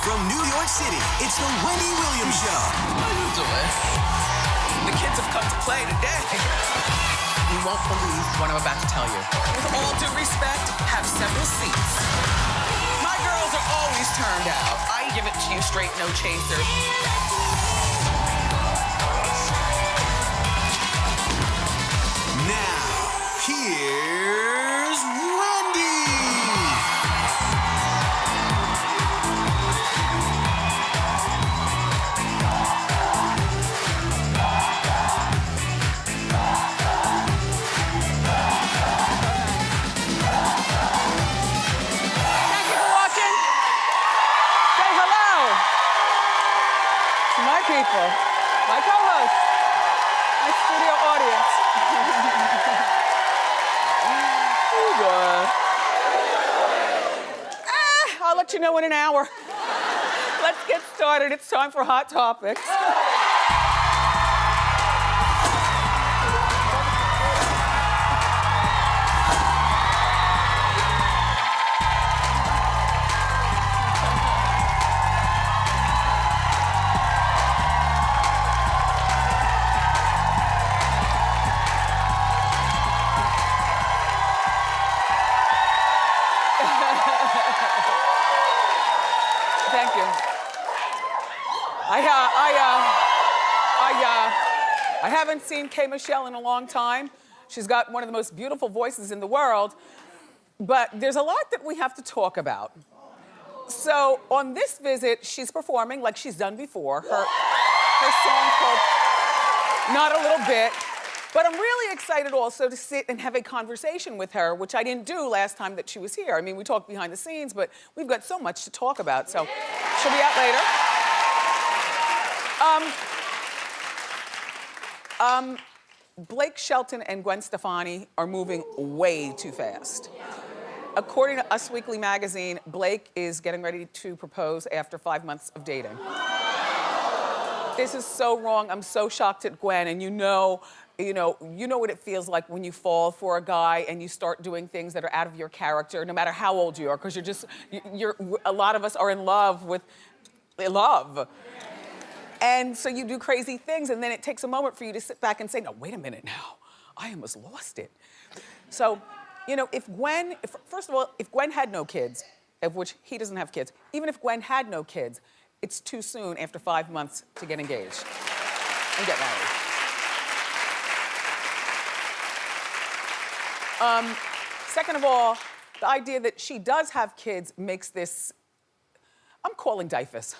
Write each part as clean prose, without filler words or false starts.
From New York City, it's the Wendy Williams Show. How you doing? The kids have come to play today. You won't believe what I'm about to tell you. With all due respect, have several seats. My girls are always turned out. I give it to you straight, no chaser. Now, here's Wendy. Thank you for watching. Say hello to my people, my co-hosts, my studio audience. Oh, God. I'll let you know in an hour. Let's get started. It's time for Hot Topics. Thank you. I haven't seen K. Michelle in a long time. She's got one of the most beautiful voices in the world, but there's a lot that we have to talk about. So on this visit, she's performing like she's done before. Her song called Not a Little Bit. But I'm really excited also to sit and have a conversation with her, which I didn't do last time that she was here. I mean, we talked behind the scenes, but we've got so much to talk about, so she'll be out later. Blake Shelton and Gwen Stefani are moving way too fast. According to Us Weekly magazine, Blake is getting ready to propose after 5 months of dating. This is so wrong. I'm so shocked at Gwen, and you know what it feels like when you fall for a guy and you start doing things that are out of your character, no matter how old you are, because a lot of us are in love with love. And so you do crazy things, and then it takes a moment for you to sit back and say, no, wait a minute now, I almost lost it. So, first of all, if Gwen had no kids, of which he doesn't have kids, even if Gwen had no kids, it's too soon after 5 months to get engaged and get married. Second of all, the idea that she does have kids makes this, I'm calling DIFUS.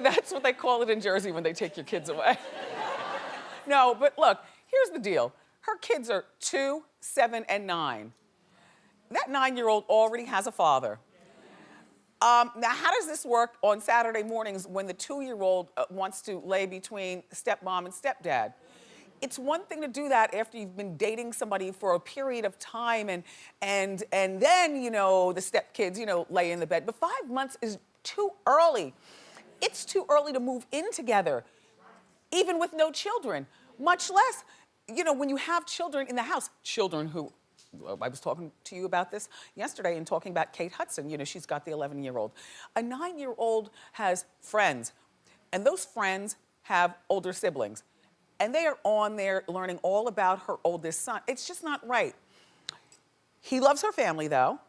That's what they call it in Jersey when they take your kids away. No, but look, here's the deal. Her kids are 2, 7, and 9. That 9-year-old already has a father. Now, how does this work on Saturday mornings when the 2-year-old wants to lay between stepmom and stepdad? It's one thing to do that after you've been dating somebody for a period of time and then, the stepkids, lay in the bed. But 5 months is too early. It's too early to move in together, even with no children, much less, when you have children in the house, children who, I was talking to you about this yesterday and talking about Kate Hudson. She's got the 11-year-old. A 9-year-old has friends, and those friends have older siblings. And they are on there learning all about her oldest son. It's just not right. He loves her family, though.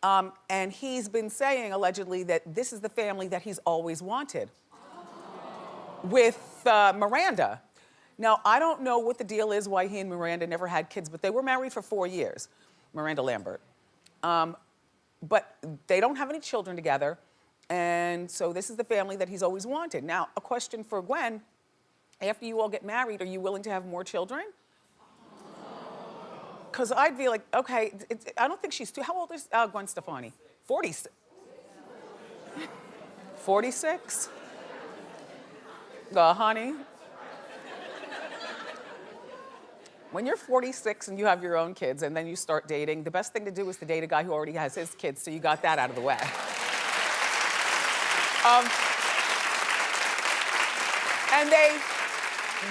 And he's been saying, allegedly, that this is the family that he's always wanted. With Miranda. Now, I don't know what the deal is, why he and Miranda never had kids, but they were married for 4 years, Miranda Lambert. But they don't have any children together, and so this is the family that he's always wanted. Now, a question for Gwen, after you all get married, are you willing to have more children? Because I'd be like, okay, I don't think she's too, how old is Gwen Stefani? 46. 46? Honey. When you're 46 and you have your own kids and then you start dating, the best thing to do is to date a guy who already has his kids, so you got that out of the way. And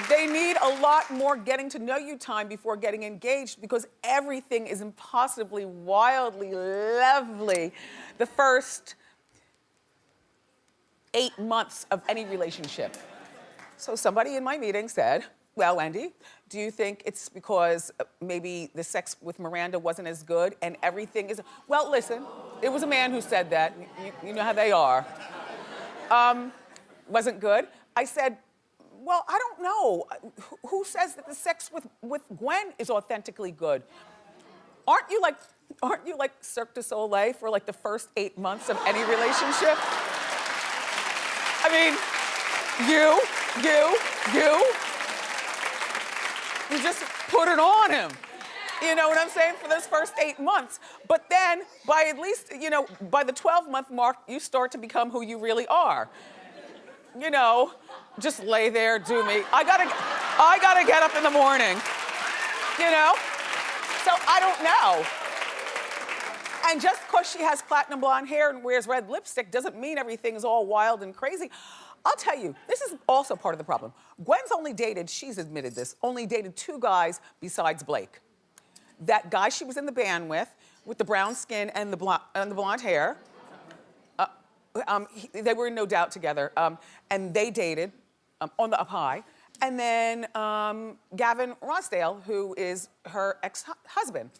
They need a lot more getting to know you time before getting engaged because everything is impossibly, wildly lovely the first 8 months of any relationship. So somebody in my meeting said, well, Wendy, do you think it's because maybe the sex with Miranda wasn't as good and everything is... Well, listen, it was a man who said that. You know how they are. Wasn't good. I said, well, I don't know. Who says that the sex with Gwen is authentically good? Aren't you like Cirque du Soleil for like the first 8 months of any relationship? I mean, you just put it on him. You know what I'm saying? For those first 8 months. But then, by at least, by the 12-month mark, you start to become who you really are. Just lay there, do me. I gotta get up in the morning. So I don't know. And just because she has platinum blonde hair and wears red lipstick doesn't mean everything is all wild and crazy. I'll tell you, this is also part of the problem. Gwen's only dated, she's admitted this, only dated 2 guys besides Blake. That guy she was in the band with the brown skin and the blonde hair. They were in No Doubt together, and they dated on the Up High. And then Gavin Rossdale, who is her ex-husband.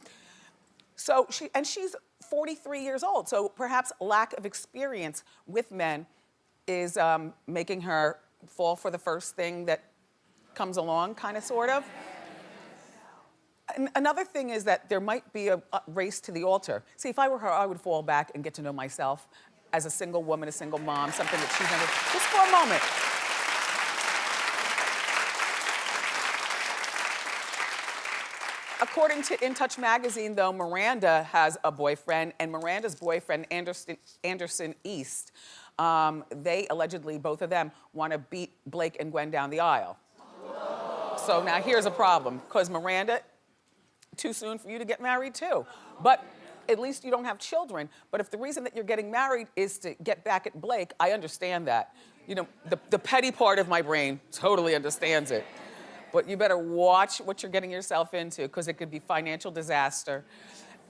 So she's 43 years old, so perhaps lack of experience with men is making her fall for the first thing that comes along, kind of, sort of. And another thing is that there might be a race to the altar. See, if I were her, I would fall back and get to know myself as a single woman, a single mom, something that she's never, just for a moment. According to In Touch magazine, though, Miranda has a boyfriend, and Miranda's boyfriend, Anderson East, they allegedly, both of them, want to beat Blake and Gwen down the aisle. So now here's a problem, because Miranda, too soon for you to get married too. But at least you don't have children. But if the reason that you're getting married is to get back at Blake, I understand that. The petty part of my brain totally understands it. But you better watch what you're getting yourself into, because it could be financial disaster.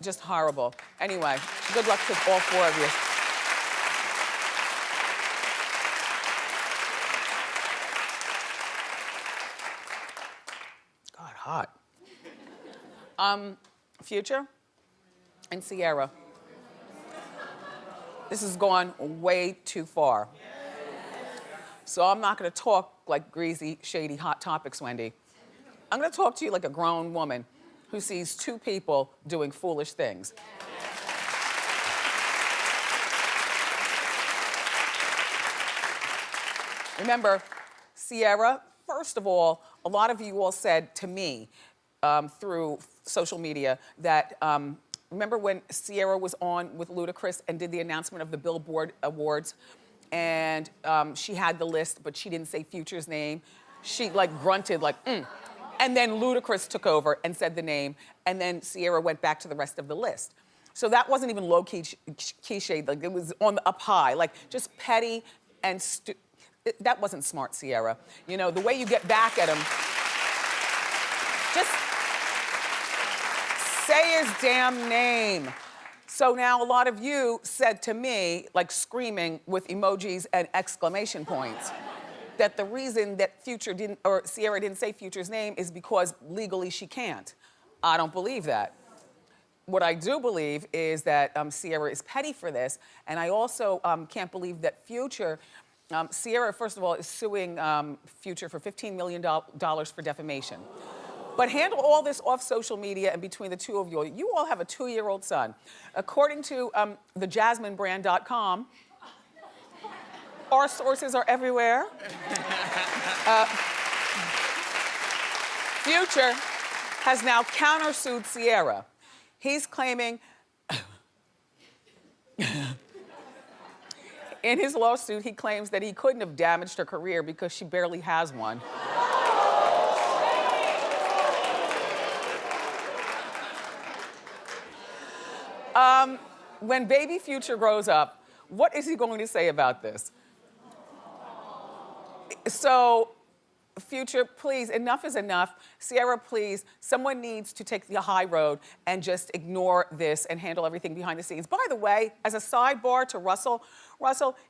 Just horrible. Anyway, good luck to all 4 of you. God, hot. Future and Ciara. This has gone way too far. So I'm not gonna talk like greasy, shady, hot topics, Wendy. I'm gonna talk to you like a grown woman who sees 2 people doing foolish things. Remember, Ciara, first of all, a lot of you all said to me through social media that, remember when Ciara was on with Ludacris and did the announcement of the Billboard Awards? And she had the list, but she didn't say Future's name. She grunted And then Ludacris took over and said the name, and then Ciara went back to the rest of the list. So that wasn't even low-key shade, it was on the up high, just petty and that wasn't smart, Ciara. The way you get back at him, just say his damn name. So now a lot of you said to me, screaming with emojis and exclamation points, that the reason that Ciara didn't say Future's name is because legally she can't. I don't believe that. What I do believe is that Ciara is petty for this, and I also can't believe that Ciara, first of all, is suing Future for $15 million for defamation. But handle all this off social media and between the 2 of you. You all have a 2-year-old son. According to thejasminebrand.com, our sources are everywhere. Future has now countersued Ciara. He's claiming, in his lawsuit, he claims that he couldn't have damaged her career because she barely has one. When baby Future grows up, what is he going to say about this? So Future, please, enough is enough. Ciara, please, someone needs to take the high road and just ignore this and handle everything behind the scenes. By the way, as a sidebar to Russell,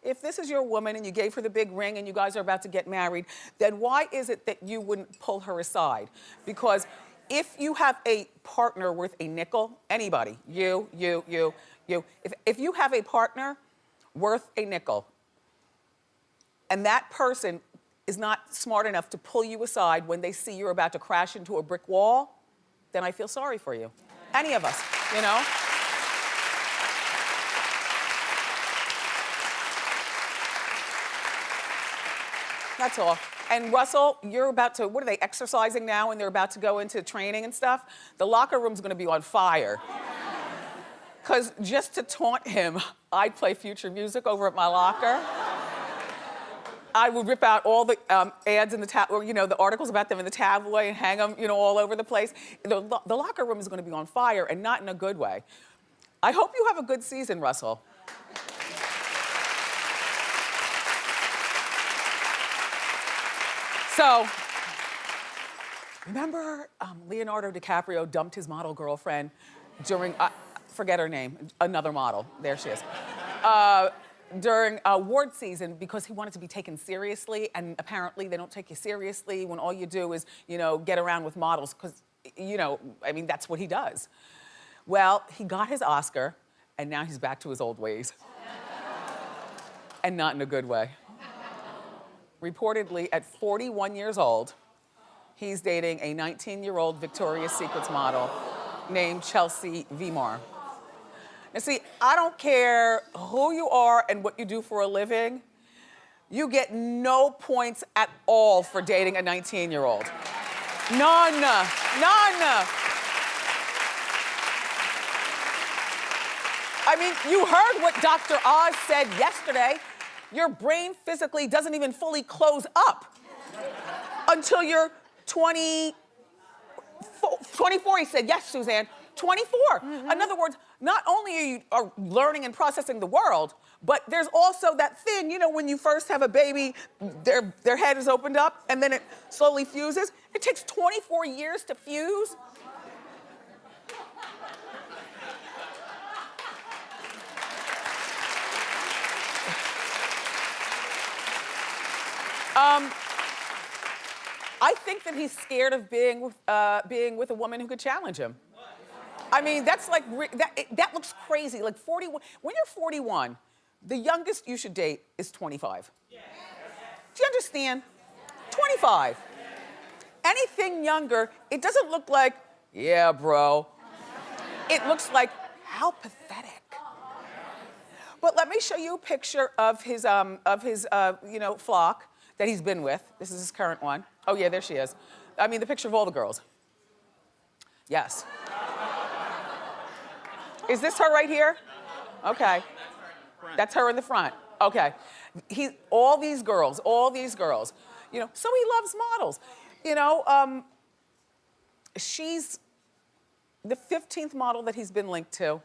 if this is your woman and you gave her the big ring and you guys are about to get married, then why is it that you wouldn't pull her aside? Because if you have a partner worth a nickel, anybody, you, if you have a partner worth a nickel, and that person is not smart enough to pull you aside when they see you're about to crash into a brick wall, then I feel sorry for you. Any of us, you know? That's all. And Russell, you're about to, what are they, exercising now and they're about to go into training and stuff? The locker room's gonna be on fire. Because just to taunt him, I'd play Future music over at my locker. I would rip out all the ads in the or, you know, the articles about them in the tabloid and hang them, you know, all over the place. The locker room is going to be on fire, and not in a good way. I hope you have a good season, Russell. So, remember Leonardo DiCaprio dumped his model girlfriend during, forget her name, another model, there she is. During award season because he wanted to be taken seriously, and apparently they don't take you seriously when all you do is, you know, get around with models because, you know, I mean, that's what he does. Well, he got his Oscar, and now he's back to his old ways. And not in a good way. Reportedly, at 41 years old, he's dating a 19-year-old Victoria's Secrets model named Chelsea Vimar. Now see, I don't care who you are and what you do for a living, you get no points at all for dating a 19-year-old. None, none. I mean, you heard what Dr. Oz said yesterday. Your brain physically doesn't even fully close up until you're 24, he said. Yes, Suzanne. 24. Mm-hmm. In other words, not only are you learning and processing the world, but there's also that thing, you know, when you first have a baby, their head is opened up and then it slowly fuses. It takes 24 years to fuse. I think that he's scared of being with a woman who could challenge him. I mean, that's like, that looks crazy. Like 41, when you're 41, the youngest you should date is 25. Do you understand? 25. Anything younger, it doesn't look like, yeah, bro. It looks like, how pathetic. But let me show you a picture of his you know, flock that he's been with. This is his current one. Oh yeah, there she is. I mean, the picture of all the girls. Yes. Is this her right here? Okay. That's her in the front. Okay. All these girls, you know, so he loves models. You know, she's the 15th model that he's been linked to.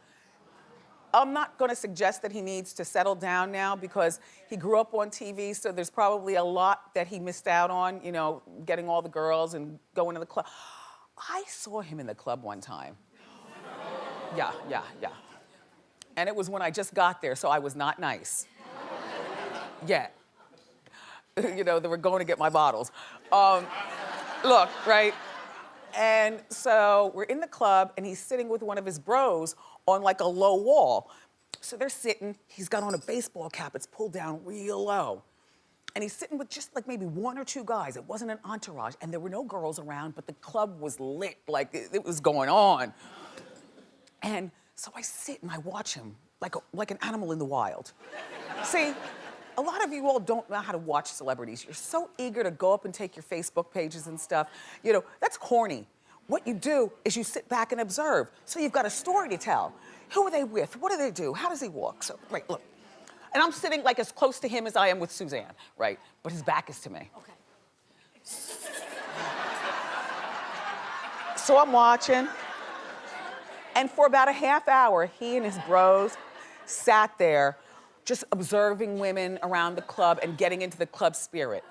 I'm not gonna suggest that he needs to settle down now because he grew up on TV, so there's probably a lot that he missed out on, you know, getting all the girls and going to the club. I saw him in the club one time. Yeah. And it was when I just got there, so I was not nice. Yet. You know, they were going to get my bottles. Look, right? And so we're in the club, and he's sitting with one of his bros on like a low wall. So they're sitting, he's got on a baseball cap, it's pulled down real low. And he's sitting with just like maybe one or two guys. It wasn't an entourage, and there were no girls around, but the club was lit, like it was going on. And so I sit and I watch him like an animal in the wild. See, a lot of you all don't know how to watch celebrities. You're so eager to go up and take your Facebook pages and stuff. You know, that's corny. What you do is you sit back and observe. So you've got a story to tell. Who are they with? What do they do? How does he walk? So, right, look. And I'm sitting like as close to him as I am with Suzanne, right? But his back is to me. Okay. So I'm watching. And for about a half hour, he and his bros sat there just observing women around the club and getting into the club spirit.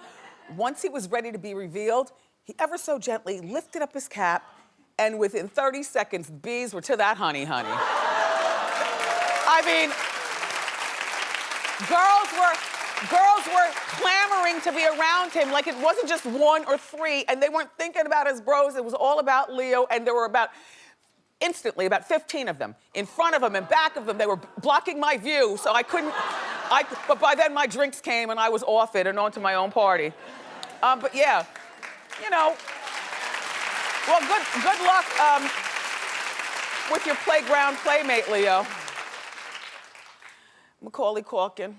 Once he was ready to be revealed, he ever so gently lifted up his cap, and within 30 seconds, bees were to that honey. I mean, girls were clamoring to be around him like it wasn't just 1 or 3, and they weren't thinking about his bros. It was all about Leo, and there were instantly about 15 of them in front of him and back of them. They were blocking my view, so I couldn't. But by then my drinks came and I was off it and on to my own party. But yeah, you know. Well, good luck with your playground playmate, Leo. Macaulay Culkin,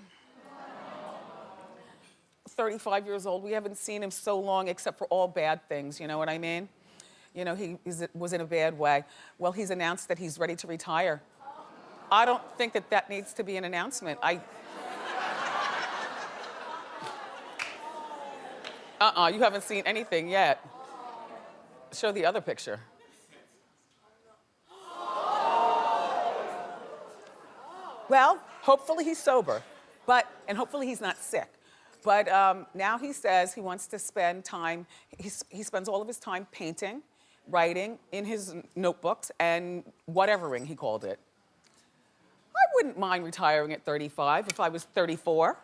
35 years old. We haven't seen him so long except for all bad things, you know what I mean? You know, he was in a bad way. Well, he's announced that he's ready to retire. I don't think that needs to be an announcement. You haven't seen anything yet. Show the other picture. Well, hopefully he's sober, and hopefully he's not sick. But now he says he wants to spend time, he spends all of his time painting, writing in his notebooks, and whatevering, he called it. I wouldn't mind retiring at 35 if I was 34,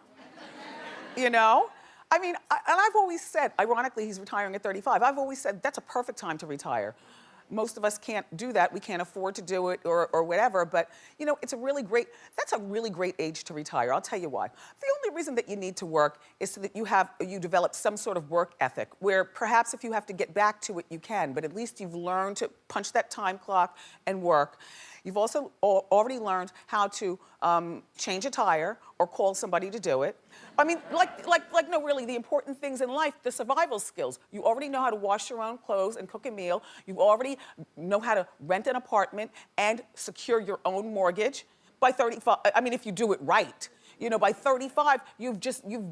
you know? I mean, and I've always said, ironically, he's retiring at 35. I've always said that's a perfect time to retire. Most of us can't do that. We can't afford to do it or whatever, but you know, that's a really great age to retire. I'll tell you why. The only reason that you need to work is so that you develop some sort of work ethic where perhaps if you have to get back to it, you can, but at least you've learned to punch that time clock and work. You've also already learned how to change a tire or call somebody to do it. I mean, no, really, the important things in life, the survival skills. You already know how to wash your own clothes and cook a meal. You already know how to rent an apartment and secure your own mortgage. By 35, I mean, if you do it right. You know, by 35, you've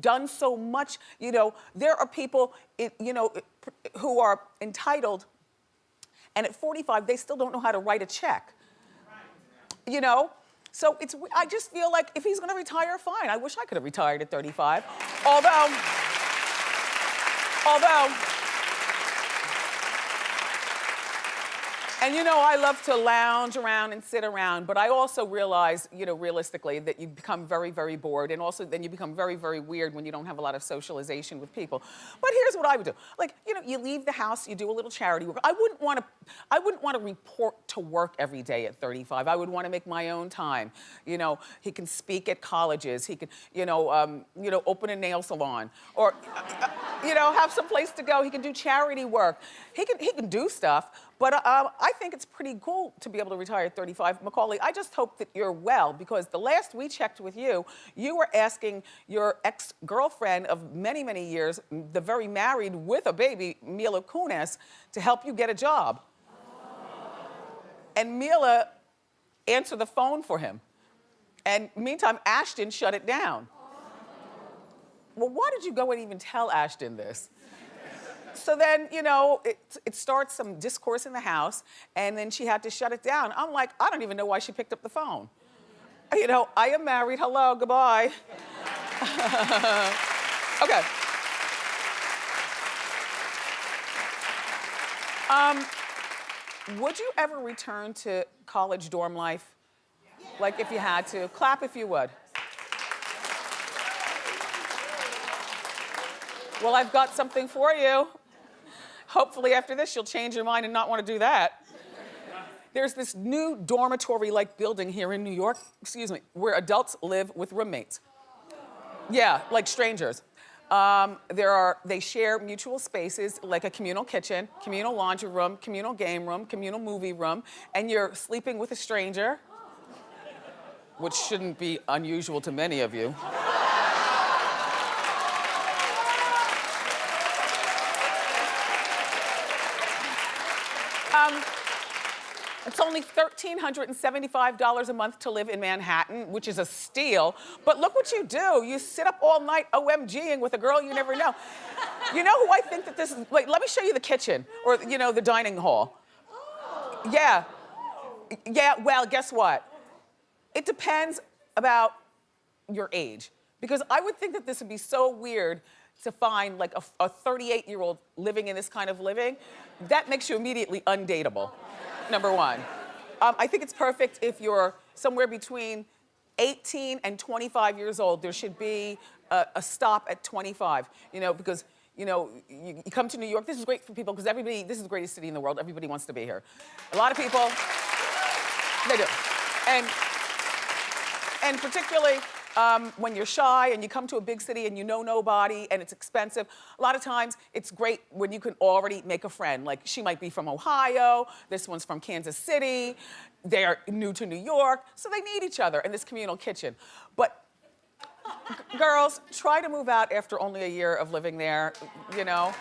done so much. You know, there are people, who are entitled, and at 45, they still don't know how to write a check. You know? So I just feel like if he's gonna retire, fine. I wish I could have retired at 35. Although, and you know, I love to lounge around and sit around, but I also realize, you know, realistically, that you become very, very bored, and also then you become very, very weird when you don't have a lot of socialization with people. But here's what I would do. Like, you know, you leave the house, you do a little charity work. I wouldn't want to report to work every day at 35. I would want to make my own time. You know, he can speak at colleges. He can, open a nail salon, or, have some place to go. He can do charity work. He can do stuff. But I think it's pretty cool to be able to retire at 35. Macaulay, I just hope that you're well, because the last we checked with you, you were asking your ex-girlfriend of many, many years, the very married with a baby, Mila Kunis, to help you get a job. And Mila answered the phone for him. And meantime, Ashton shut it down. Well, why did you go and even tell Ashton this? So then, you know, it starts some discourse in the house, and then she had to shut it down. I'm like, I don't even know why she picked up the phone. You know, I am married, hello, goodbye. Okay. Would you ever return to college dorm life? Like if you had to? Clap if you would. Well, I've got something for you. Hopefully after this, you'll change your mind and not want to do that. There's this new dormitory-like building here in New York, where adults live with roommates. Yeah, like strangers. They share mutual spaces like a communal kitchen, communal laundry room, communal game room, communal movie room, and you're sleeping with a stranger, which shouldn't be unusual to many of you. It's only $1,375 a month to live in Manhattan, which is a steal. But look what you do. You sit up all night OMGing with a girl you never know. You know who I think that this is? Wait, let me show you the kitchen, or, the dining hall. Yeah. Yeah, well, guess what? It depends about your age. Because I would think that this would be so weird to find like a 38-year-old living in this kind of living, that makes you immediately undateable, number one. I think it's perfect if you're somewhere between 18 and 25 years old. There should be a stop at 25, you know, because, you know, you come to New York. This is great for people because this is the greatest city in the world. Everybody wants to be here. A lot of people, they do. And particularly when you're shy and you come to a big city and you know nobody and it's expensive, a lot of times it's great when you can already make a friend. Like she might be from Ohio, this one's from Kansas City, they're new to New York, so they need each other in this communal kitchen. But girls, try to move out after only a year of living there, you know?